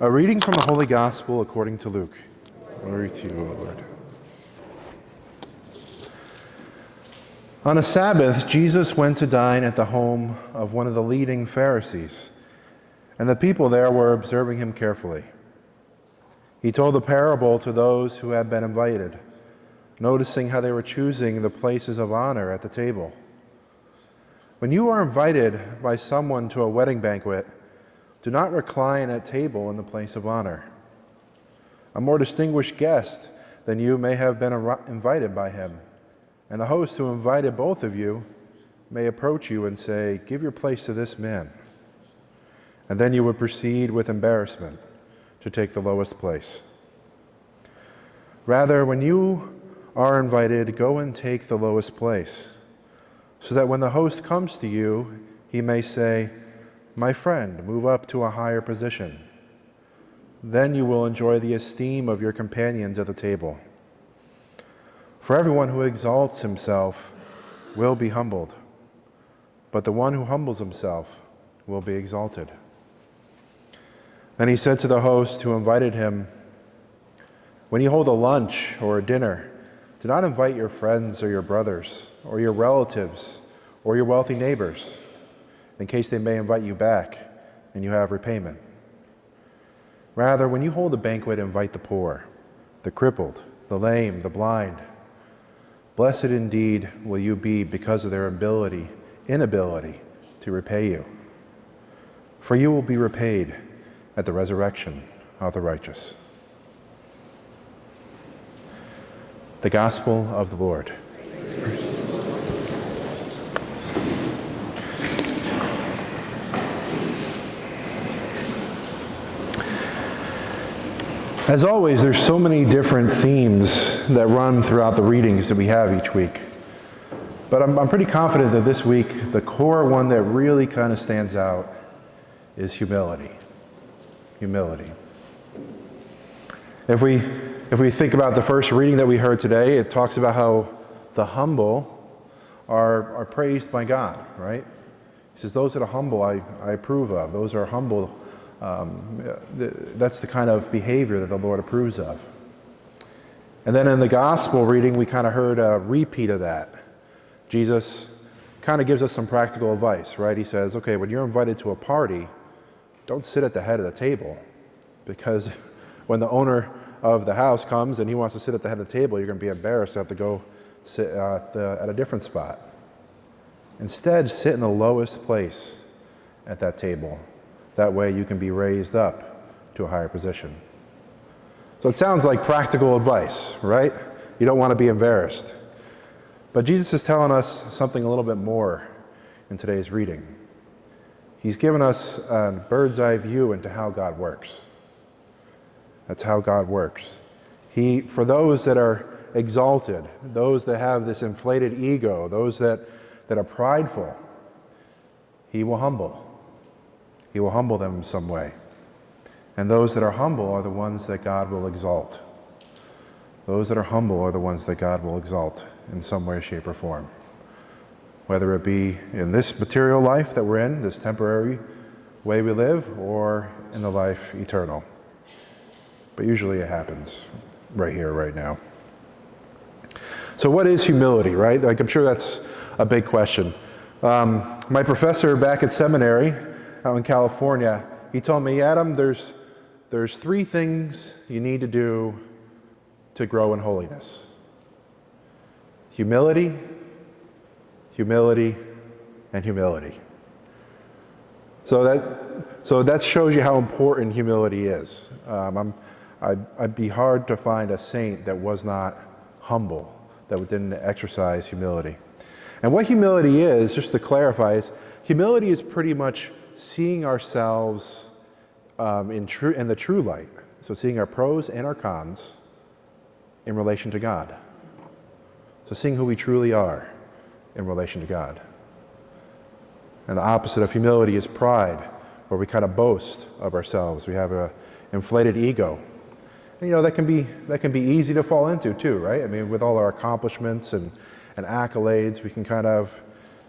A reading from the Holy Gospel according to Luke. Glory to you, O Lord. On a Sabbath, Jesus went to dine at the home of one of the leading Pharisees, and the people there were observing him carefully. He told a parable to those who had been invited, noticing how they were choosing the places of honor at the table. When you are invited by someone to a wedding banquet, do not recline at table in the place of honor. A more distinguished guest than you may have been invited by him, and the host who invited both of you may approach you and say, "Give your place to this man." And then you would proceed with embarrassment to take the lowest place. Rather, when you are invited, go and take the lowest place, so that when the host comes to you, he may say, "My friend, move up to a higher position." Then you will enjoy the esteem of your companions at the table. For everyone who exalts himself will be humbled, but the one who humbles himself will be exalted. Then he said to the host who invited him, "When you hold a lunch or a dinner, do not invite your friends or your brothers or your relatives or your wealthy neighbors, in case they may invite you back and you have repayment. Rather, when you hold a banquet, invite the poor, the crippled, the lame, the blind. Blessed indeed will you be because of their inability to repay you. For you will be repaid at the resurrection of the righteous." The Gospel of the Lord. As always, there's so many different themes that run throughout the readings that we have each week. But I'm pretty confident that this week, the core one that really kind of stands out is humility. Humility. If we think about the first reading that we heard today, it talks about how the humble are praised by God, right? He says, "Those that are humble I approve of. Those are humble." That's the kind of behavior that the Lord approves of. And then in the gospel reading, we kind of heard a repeat of that. Jesus kind of gives us some practical advice, right? He says, okay, when you're invited to a party, don't sit at the head of the table, because when the owner of the house comes and he wants to sit at the head of the table, you're going to be embarrassed to have to go sit at a different spot. Instead, sit in the lowest place at that table. That way you can be raised up to a higher position. So it sounds like practical advice, right? You don't want to be embarrassed. But Jesus is telling us something a little bit more in today's reading. He's given us a bird's eye view into how God works. That's how God works. For those that are exalted, those that have this inflated ego, those that are prideful, he will humble. He will humble them in some way. And those that are humble are the ones that God will exalt. Those that are humble are the ones that God will exalt in some way, shape, or form. Whether it be in this material life that we're in, this temporary way we live, or in the life eternal. But usually it happens right here, right now. So what is humility, right? Like, I'm sure that's a big question. My professor back at seminary out in California, he told me, "Adam, there's 3 things you need to do to grow in holiness. Humility, humility, and humility." So that shows you how important humility is. I'd be hard to find a saint that was not humble, that didn't exercise humility. And what humility is, just to clarify, is humility is pretty much seeing ourselves in the true light. So seeing our pros and our cons in relation to God. So seeing who we truly are in relation to God. And the opposite of humility is pride, where we kind of boast of ourselves. We have an inflated ego. And, that can be easy to fall into too, right? I mean, with all our accomplishments and accolades,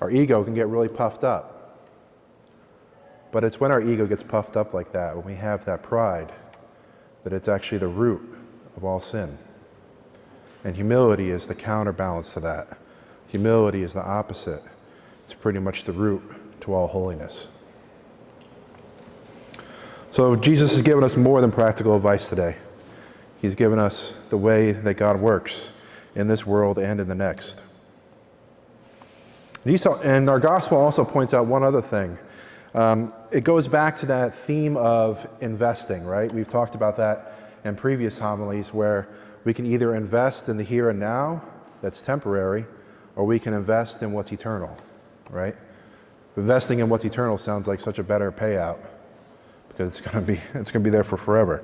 our ego can get really puffed up. But it's when our ego gets puffed up like that, when we have that pride, that it's actually the root of all sin. And humility is the counterbalance to that. Humility is the opposite. It's pretty much the root to all holiness. So Jesus has given us more than practical advice today. He's given us the way that God works in this world and in the next. And our gospel also points out one other thing. It goes back to that theme of investing, right? We've talked about that in previous homilies, where we can either invest in the here and now, that's temporary, or we can invest in what's eternal, right? Investing in what's eternal sounds like such a better payout, because it's going to be there for forever.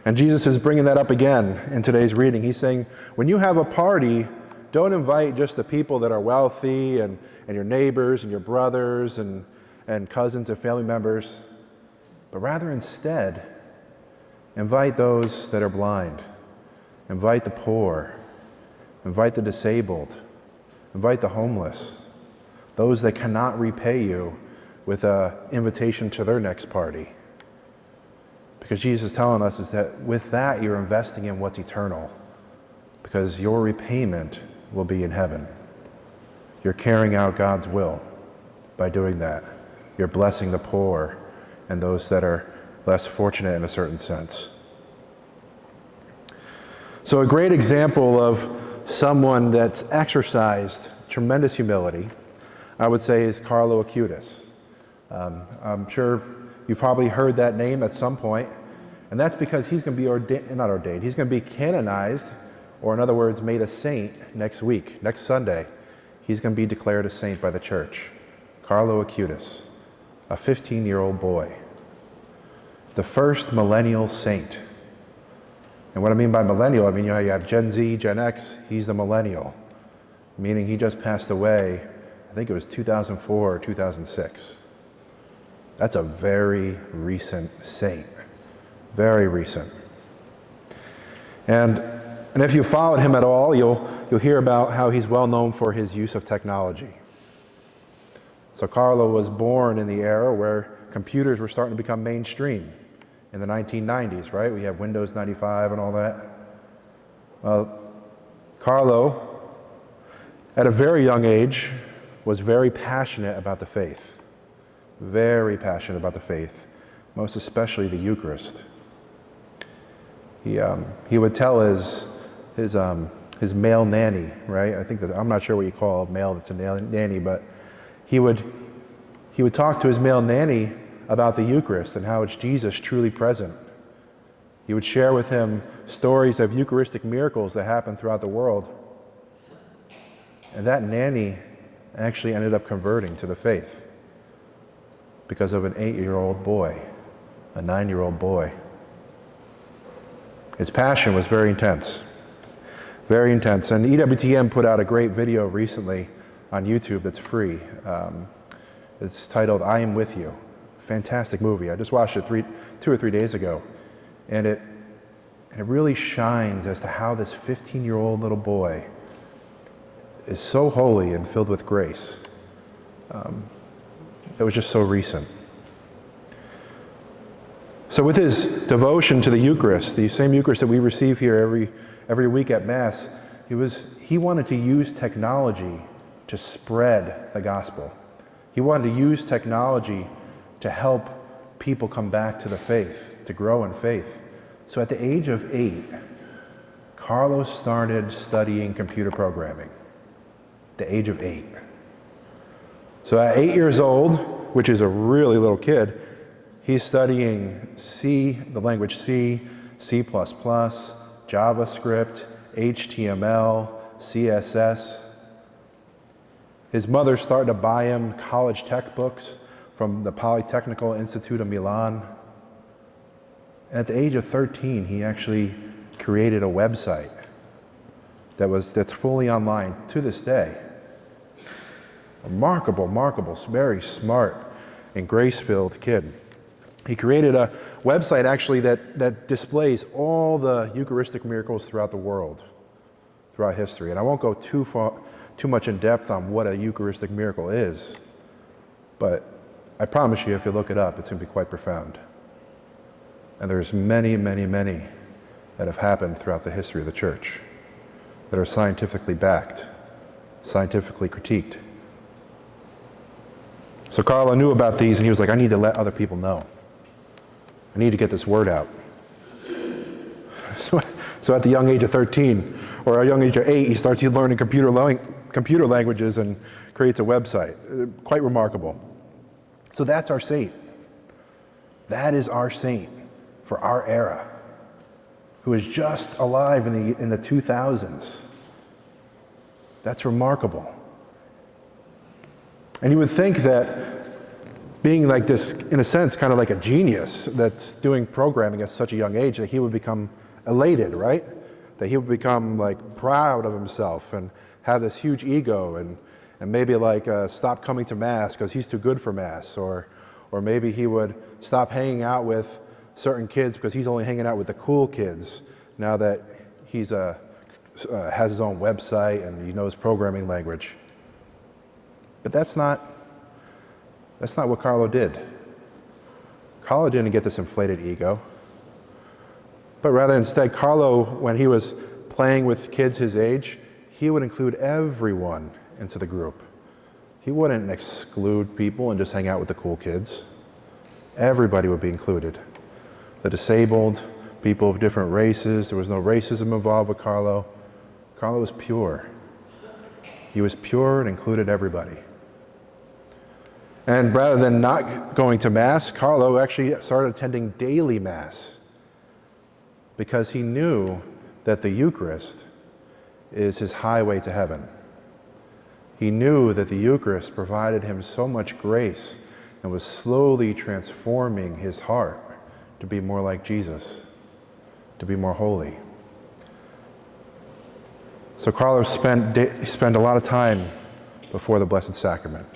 And Jesus is bringing that up again in today's reading. He's saying, when you have a party, don't invite just the people that are wealthy and your neighbors and your brothers and cousins and family members, but rather instead, invite those that are blind. Invite the poor. Invite the disabled. Invite the homeless. Those that cannot repay you with an invitation to their next party. Because Jesus is telling us is that with that you're investing in what's eternal, because your repayment will be in heaven. You're carrying out God's will by doing that. You're blessing the poor and those that are less fortunate in a certain sense. So a great example of someone that's exercised tremendous humility, I would say, is Carlo Acutis. I'm sure you've probably heard that name at some point, and that's because he's going to be he's going to be canonized, or in other words, made a saint next week, next Sunday. He's going to be declared a saint by the church. Carlo Acutis, a 15-year-old boy, the first millennial saint. And what I mean by millennial, I mean, you have Gen Z, Gen X, he's the millennial, meaning he just passed away, I think it was 2004 or 2006. That's a very recent saint, very recent. And if you followed him at all, you'll hear about how he's well known for his use of technology. So Carlo was born in the era where computers were starting to become mainstream in the 1990s, right? We have Windows 95 and all that. Well, Carlo, at a very young age, was very passionate about the faith. Very passionate about the faith, most especially the Eucharist. He would tell his male nanny, right? I think that, I'm not sure what you call a male that's a nanny, but he would talk to his male nanny about the Eucharist and how it's Jesus truly present. He would share with him stories of Eucharistic miracles that happen throughout the world. And that nanny actually ended up converting to the faith because of an 8-year-old boy, a 9-year-old boy. His passion was very intense, very intense. And EWTN put out a great video recently on YouTube that's free. It's titled, "I Am With You." Fantastic movie. I just watched it 2 or 3 days ago. And it really shines as to how this 15-year-old little boy is so holy and filled with grace. That was just so recent. So with his devotion to the Eucharist, the same Eucharist that we receive here every week at Mass, he wanted to use technology to spread the gospel. He wanted to use technology to help people come back to the faith, to grow in faith. So at the age of 8, Carlos started studying computer programming. The age of 8. So at 8 years old, which is a really little kid, he's studying C, the language C, C++, JavaScript, HTML, CSS. His mother started to buy him college tech books from the Polytechnical Institute of Milan. At the age of 13, he actually created a website that's fully online to this day. Remarkable, very smart and grace-filled kid. He created a website actually that displays all the Eucharistic miracles throughout the world, throughout history. And I won't go too much in depth on what a Eucharistic miracle is, but I promise you, if you look it up, it's going to be quite profound. And there's many, many, many that have happened throughout the history of the church that are scientifically backed, scientifically critiqued. So Carlo knew about these, and he was like, I need to let other people know. I need to get this word out. So at the young age of 13, or a young age of 8, he starts learning computer languages and creates a website. Quite remarkable. So that's our saint. That is our saint for our era, who is just alive in the 2000s. That's remarkable. And you would think that being like this, in a sense, kind of like a genius that's doing programming at such a young age, that he would become elated, right? That he would become like proud of himself and have this huge ego and maybe like stop coming to Mass because he's too good for Mass, or maybe he would stop hanging out with certain kids because he's only hanging out with the cool kids now that he's has his own website and he knows programming language. But that's not what Carlo did. Carlo didn't get this inflated ego, but rather instead, Carlo, when he was playing with kids his age, he would include everyone into the group. He wouldn't exclude people and just hang out with the cool kids. Everybody would be included. The disabled, people of different races. There was no racism involved with Carlo. Carlo was pure. He was pure and included everybody. And rather than not going to Mass, Carlo actually started attending daily Mass because he knew that the Eucharist is his highway to heaven. He knew that the Eucharist provided him so much grace and was slowly transforming his heart to be more like Jesus, to be more holy. So Carlo spent a lot of time before the Blessed Sacrament.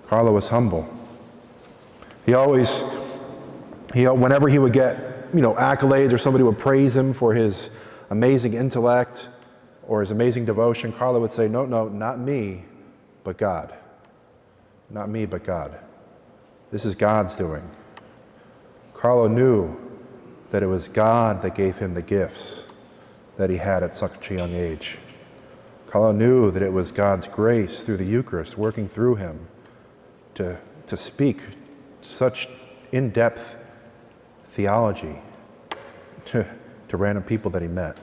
Carlo was humble. Whenever he would get, accolades, or somebody would praise him for his amazing intellect or his amazing devotion, Carlo would say, no, not me, but God. Not me, but God. This is God's doing. Carlo knew that it was God that gave him the gifts that he had at such a young age. Carlo knew that it was God's grace through the Eucharist working through him to speak such in-depth theology to random people that he met.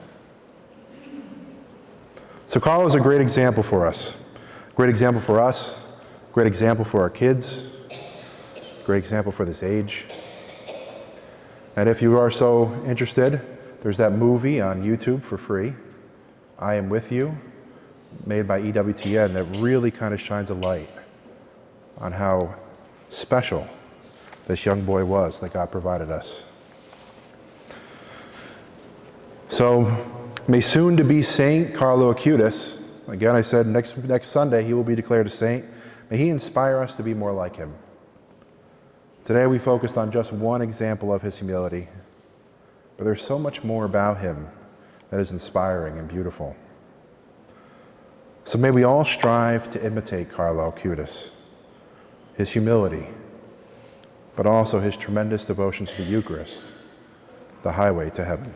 So Carlo is a great example for us. Great example for us. Great example for our kids. Great example for this age. And if you are so interested, there's that movie on YouTube for free, I Am With You, made by EWTN, that really kind of shines a light on how special this young boy was that God provided us. So, may soon to be Saint Carlo Acutis, again I said next Sunday he will be declared a saint, may he inspire us to be more like him. Today we focused on just one example of his humility, but there's so much more about him that is inspiring and beautiful. So may we all strive to imitate Carlo Acutis, his humility, but also his tremendous devotion to the Eucharist, the highway to heaven.